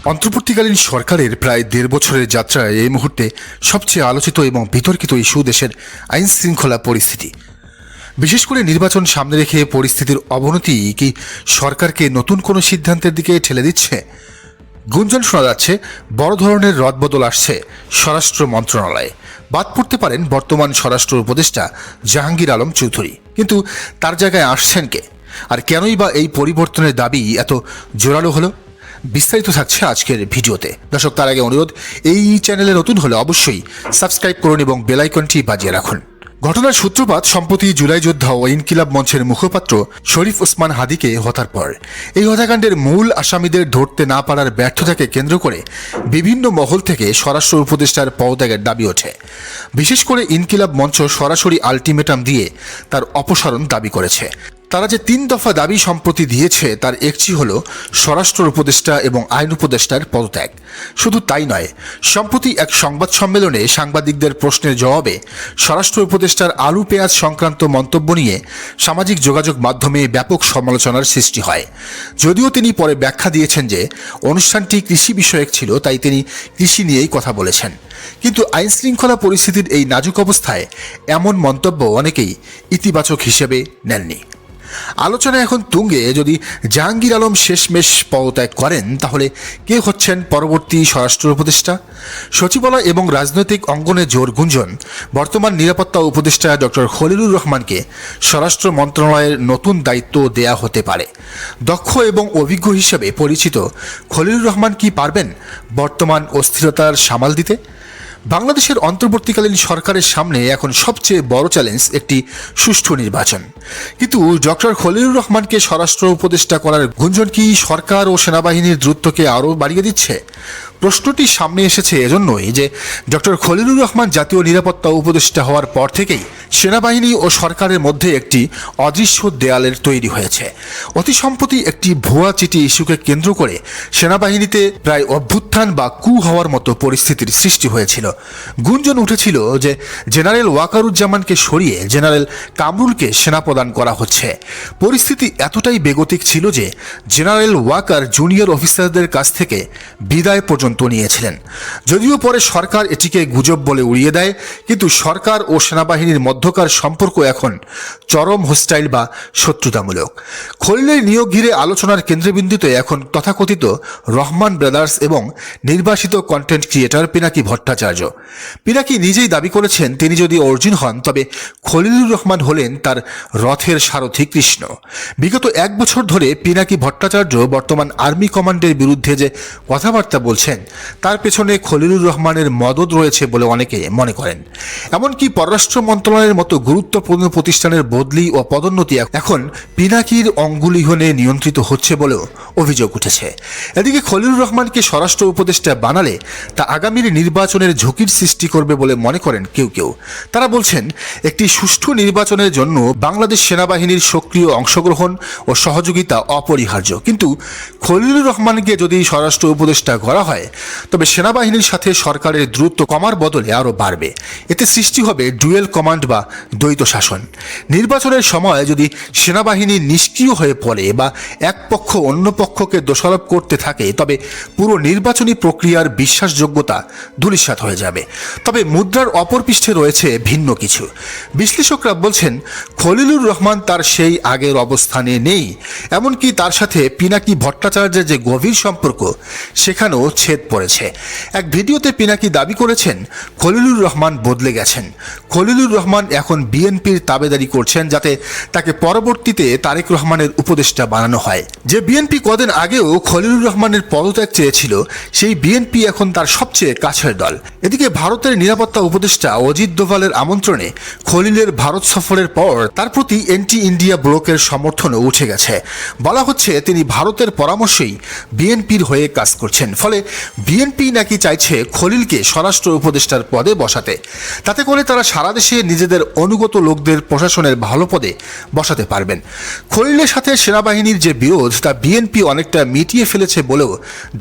অন্তর্বর্তীকালীন সরকারের প্রায় ১.৫ বছরের যাত্রায় এই মুহূর্তে সবচেয়ে আলোচিত এবং বিতর্কিত ইস্যু দেশের আইন শৃঙ্খলা পরিস্থিতি। বিশেষ করে নির্বাচন সামনে রেখে পরিস্থিতির অবনতি কি সরকারকে নতুন কোনো সিদ্ধান্তের দিকে ঠেলে দিচ্ছে? গুঞ্জন শোনা যাচ্ছে বড় ধরনের রদবদল আসছে স্বরাষ্ট্র মন্ত্রণালয়ে। বাদ পড়তে পারেন বর্তমান স্বরাষ্ট্র উপদেষ্টা জাহাঙ্গীর আলম চৌধুরী, কিন্তু তার জায়গায় আসছেন কে? আর কেনই বা এই পরিবর্তনের দাবি এত জোরালো হলো? বিস্তারিত থাকছে আজকের ভিডিওতে। দর্শক, তার আগে অনুরোধ, এই চ্যানেলে নতুন হলে অবশ্যই সাবস্ক্রাইব করুন এবং বেল আইকনটি বাজিয়ে রাখুন। ঘটনার সূত্রপাত সম্প্রতি জুলাই যোদ্ধা ও ইনকিলাব মঞ্চের মুখপাত্র শরীফ ওসমান হাদিকে হত্যার পর। এই হত্যাকাণ্ডের মূল আসামিদের ধরতে না পারার ব্যর্থতাকে কেন্দ্র করে বিভিন্ন মহল থেকে স্বরাষ্ট্র উপদেষ্টার পদত্যাগের দাবি ওঠে। বিশেষ করে ইনকিলাব মঞ্চ সরাসরি আলটিমেটাম দিয়ে তার অপসারণ দাবি করেছে। তারা যে ৩ দফা দাবি সম্প্রতি দিয়েছে তার একটি হল স্বরাষ্ট্র উপদেষ্টা এবং আইন উপদেষ্টার পদত্যাগ। শুধু তাই নয়, সম্প্রতি এক সংবাদ সম্মেলনে সাংবাদিকদের প্রশ্নের জবাবে স্বরাষ্ট্র উপদেষ্টার আলু পেঁয়াজ সংক্রান্ত মন্তব্য নিয়ে সামাজিক যোগাযোগ মাধ্যমে ব্যাপক সমালোচনার সৃষ্টি হয়। যদিও তিনি পরে ব্যাখ্যা দিয়েছেন যে অনুষ্ঠানটি কৃষি বিষয়ক ছিল, তাই তিনি কৃষি নিয়েই কথা বলেছেন। কিন্তু আইন শৃঙ্খলা পরিস্থিতির এই নাজুক অবস্থায় এমন মন্তব্য অনেকেই ইতিবাচক হিসেবে নেননি। আলোচনা এখন তুঙ্গে, যদি জাহাঙ্গীর আলম শেষমেশ পদত্যাগ করেন তাহলে কে হচ্ছেন পরবর্তী স্বরাষ্ট্র উপদেষ্টা? সচিবালয় এবং রাজনৈতিক অঙ্গনে জোর গুঞ্জন বর্তমান নিরাপত্তা উপদেষ্টা ডক্টর খলিলুর রহমানকে স্বরাষ্ট্র মন্ত্রণালয়ের নতুন দায়িত্ব দেয়া হতে পারে। দক্ষ এবং অভিজ্ঞ হিসেবে পরিচিত খলিলুর রহমান কি পারবেন বর্তমান অস্থিরতার সামাল দিতে? বাংলাদেশের অন্তর্বর্তীকালীন সরকারের সামনে এখন সবচেয়ে বড় চ্যালেঞ্জ একটি সুষ্ঠু নির্বাচন। কিন্তু ডক্টর খলিলুর রহমানকে স্বরাষ্ট্র উপদেষ্টা করার গুঞ্জন কি সরকার ও সেনাবাহিনীর দ্রুতকে আরও বাড়িয়ে দিচ্ছে? প্রশ্নটি সামনে এসেছে এজন্যই যে ডক্টর খলিলুর রহমান জাতীয় নিরাপত্তা উপদেষ্টা হওয়ার পর থেকেই সেনাবাহিনী ও সরকারের মধ্যে একটি অদৃশ্য দেয়ালের তৈরি হয়েছে। অতি সম্প্রতি একটি ভুয়া চিঠি ইস্যুকে কেন্দ্র করে সেনাবাহিনীতে প্রায় অভ্যুত্থান বা কু হওয়ার মতো পরিস্থিতির সৃষ্টি হয়েছিল। গুঞ্জন উঠেছিল যে জেনারেল ওয়াকারুজ্জামানকে সরিয়ে জেনারেল কামরুলকে সেনা প্রদান করা হচ্ছে। পরিস্থিতি এতটাই বেগতিক ছিল যে জেনারেল ওয়াকার জুনিয়র অফিসারদের কাছ থেকে বিদায় পর্যন্ত নিয়েছিলেন। যদিও পরে সরকার এটিকে গুজব বলে উড়িয়ে দেয়, কিন্তু সরকার ও সেনাবাহিনীর মধ্যকার সম্পর্ক এখন চরম হোস্টাইল বা শত্রুতামূলক। খলিলের নিয়োগ ঘিরে আলোচনার কেন্দ্রবিন্দুতে এখন তথাকথিত রহমান ব্রাদার্স এবং নির্বাসিত কন্টেন্ট ক্রিয়েটর পিনাকি ভট্টাচার্য। পিনাকি নিজেই দাবি করেছেন তিনি যদি অর্জুন হন তবে খলিলুর রহমান হলেন তার রথের সারথি কৃষ্ণ। বিগত 1 বছর ধরে পিনাকি ভট্টাচার্য বর্তমান আর্মি কমান্ডের বিরুদ্ধে যে কথাবার্তা বলছেন তার পেছনে খলিলুর রহমানের মদদ রয়েছে বলে অনেকে মনে করেন। এমনকি পররাষ্ট্র মন্ত্রণালয়ের মতো গুরুত্বপূর্ণ প্রতিষ্ঠানের বদলি ও পদোন্নতি এখন পিনাকির অঙ্গুলিহনে নিয়ন্ত্রিত হচ্ছে বলেও অভিযোগ উঠেছে। এদিকে খলিলুর রহমানকে স্বরাষ্ট্র উপদেষ্টা বানালে তা আগামীর নির্বাচনের ঝুঁকির সৃষ্টি করবে বলে মনে করেন কেউ কেউ। তারা বলছেন একটি সুষ্ঠু নির্বাচনের জন্য বাংলাদেশ সেনাবাহিনীর সক্রিয় অংশগ্রহণ ও সহযোগিতা অপরিহার্য। কিন্তু খলিলুর রহমানকে যদি স্বরাষ্ট্র উপদেষ্টা করা হয় তবে সেনাবাহিনীর সাথে সরকারের দূরত্ব কমার বদলে আরও বাড়বে। এতে সৃষ্টি হবে ডুয়েল কমান্ড বা দ্বৈত শাসন। নির্বাচনের সময় যদি সেনাবাহিনী নিষ্ক্রিয় হয়ে পড়ে বা এক পক্ষ অন্য পক্ষকে দোষারোপ করতে থাকে তবে পুরো নির্বাচনী প্রক্রিয়ার বিশ্বাসযোগ্যতা ধূলিসাৎ হয়ে যাবে। তবে মুদ্রার অপর পৃষ্ঠে রয়েছে ভিন্ন কিছু। বিশ্লেষকরা বলছেন খলিলুর রহমান তার সেই আগের অবস্থানে নেই। এমনকি তার সাথে পিনাকি ভট্টাচার্যের যে গভীর সম্পর্ক সেখানেও ছেদ পড়েছে। এক ভিডিওতে পিনাকি দাবি করেছেন খলিলুর রহমান বদলে গেছেন। খলিলুর রহমান এখন বিএনপির তাবেদারি করছেন যাতে তাকে পরবর্তীতে তারেক রহমানের উপদেষ্টা বানানো হয়। যে বিএনপি কদিন আগেও খলিলুর রহমানের পদত্যাগ চেয়েছিল সেই বিএনপি এখন তার সবচেয়ে কাছের দল। এদিকে ভারতের নিরাপত্তা উপদেষ্টা অজিত দোভালের আমন্ত্রণে খলিলের ভারত সফরের পর তার প্রতি এন্টি ইন্ডিয়া ব্লকের সমর্থনও উঠে গেছে। বলা হচ্ছে তিনি ভারতের পরামর্শেই বিএনপির হয়ে কাজ করছেন। ফলে বিএনপি নাকি চাইছে খলিলকে স্বরাষ্ট্র উপদেষ্টার পদে বসাতে, তাতে করে তারা সারা দেশে নিজেদের অনুগত লোকদের প্রশাসনের ভালো পদে বসাতে পারবেন। খলিলের সাথে সেনাবাহিনীর যে বিরোধ তা বিএনপি অনেকটা মিটিয়ে ফেলেছে বলেও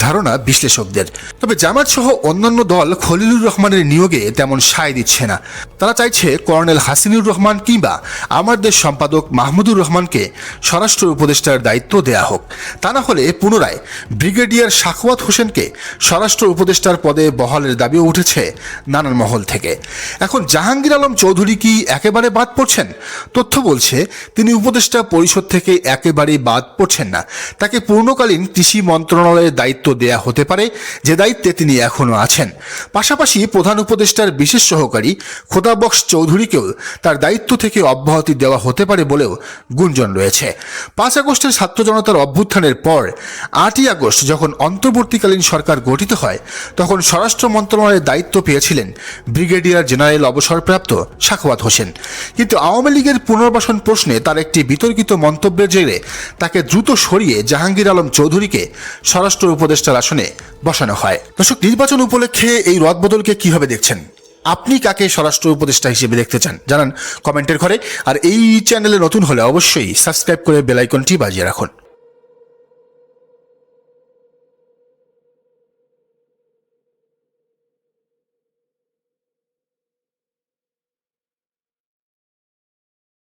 ধারণা বিশ্লেষকদের। তবে জামাত সহ অন্যান্য দল খলিলুর রহমানের নিয়োগে তেমন সায় দিচ্ছে না। তারা চাইছে কর্নেল হাসিনুর রহমান কিংবা আমার দেশ সম্পাদক মাহমুদুর রহমানকে স্বরাষ্ট্র উপদেষ্টার দায়িত্ব দেয়া হোক, তা না হলে পুনরায় ব্রিগেডিয়ার সাখাওয়াত হোসেনকে স্বরাষ্ট্র উপদেষ্টার পদে বহালের দাবিও উঠেছে নানান মহল থেকে। এখন জাহাঙ্গীর আলম চৌধুরী কি একেবারে বাদ পড়ছেন? তথ্য বলছে তিনি উপদেষ্টা পরিষদ থেকে একেবারেই বাদ পড়ছেন না। তাকে পূর্ণকালীন কৃষি মন্ত্রণালয়ের দায়িত্ব দেয়া হতে পারে, যে দায়িত্বে তিনি এখনও আছেন। পাশাপাশি প্রধান উপদেষ্টার বিশেষ সহকারী খোদাবক্স চৌধুরীকেও তার দায়িত্ব থেকে অব্যাহতি দেওয়া হতে পারে বলেও গুঞ্জন রয়েছে। 5 আগস্টের ছাত্র জনতার অভ্যুত্থানের পর 8ই আগস্ট যখন অন্তর্বর্তীকালীন সরকার গঠিত হয়, তখন স্বরাষ্ট্র মন্ত্রণালয়ের দায়িত্ব পেয়েছিলেন ব্রিগেডিয়ার জেনারেল অবসরপ্রাপ্ত সাখাওয়াত হোসেন। কিন্তু আওয়ামী লীগের পুনর্বাসন প্রশ্নে তার একটি বিতর্কিত মন্তব্যের জেরে তাকে দ্রুত সরিয়ে জাহাঙ্গীর আলম চৌধুরীকে স্বরাষ্ট্র উপদেষ্টার আসনে বসানো হয়। দর্শক, নির্বাচন উপলক্ষে এই রদবদলকে কিভাবে দেখছেন? আপনি কাকে স্বরাষ্ট্র উপদেষ্টা হিসেবে দেখতে চান জানান কমেন্টের ঘরে। আর এই চ্যানেলে নতুন হলে অবশ্যই সাবস্ক্রাইব করে বেল আইকনটি বাজিয়ে রাখুন।